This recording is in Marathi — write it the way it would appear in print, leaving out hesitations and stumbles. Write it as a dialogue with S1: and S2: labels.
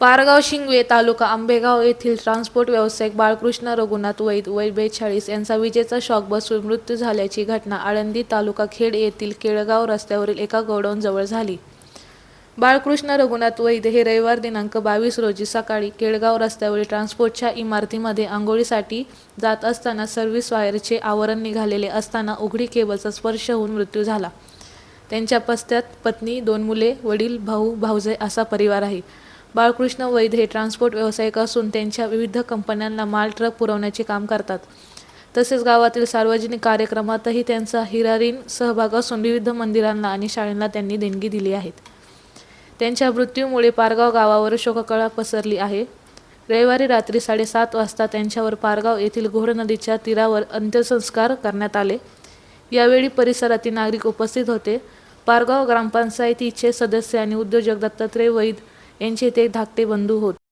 S1: पारगाव शिंगवे तालुका आंबेगाव येथील ट्रान्सपोर्ट व्यावसायिक बाळकृष्ण रघुनाथ वैद वय 42 यांचा विजेचा शॉक बसून मृत्यू झाल्याची घटना आळंदी तालुका खेड येथील केळगाव रस्त्यावरील एका गोडाऊन जवळ झाली। बाळकृष्ण रघुनाथ वैद हे रविवार दिनांक 22 रोजी सकाळी केळगाव रस्त्यावरील ट्रान्सपोर्टच्या इमारतीमध्ये आंघोळीसाठी जात असताना सर्व्हिस वायरचे आवरण निघालेले असताना उघडी केबलचा स्पर्श होऊन मृत्यू झाला। त्यांच्या पश्चात पत्नी, 2 मुले, वडील, भाऊ, भावजय असा परिवार आहे। बाळकृष्ण वैद हे ट्रान्सपोर्ट व्यावसायिक असून त्यांच्या विविध कंपन्यांना माल ट्रक पुरवण्याचे काम करतात। तसेच गावातील सार्वजनिक कार्यक्रमातही त्यांचा हिरारीन सहभाग असून विविध मंदिरांना आणि शाळांना त्यांनी देणगी दिली आहेत। त्यांच्या मृत्यूमुळे पारगाव गावावर शोककळा पसरली आहे। रविवारी रात्री 7:30 वाजता त्यांच्यावर पारगाव येथील घोड नदीच्या तीरावर अंत्यसंस्कार करण्यात आले। यावेळी परिसरातील नागरिक उपस्थित होते। पारगाव ग्रामपंचायतीचे सदस्य आणि उद्योजक दत्तात्रय वैद यांचे ते धाकटे बंधू होते।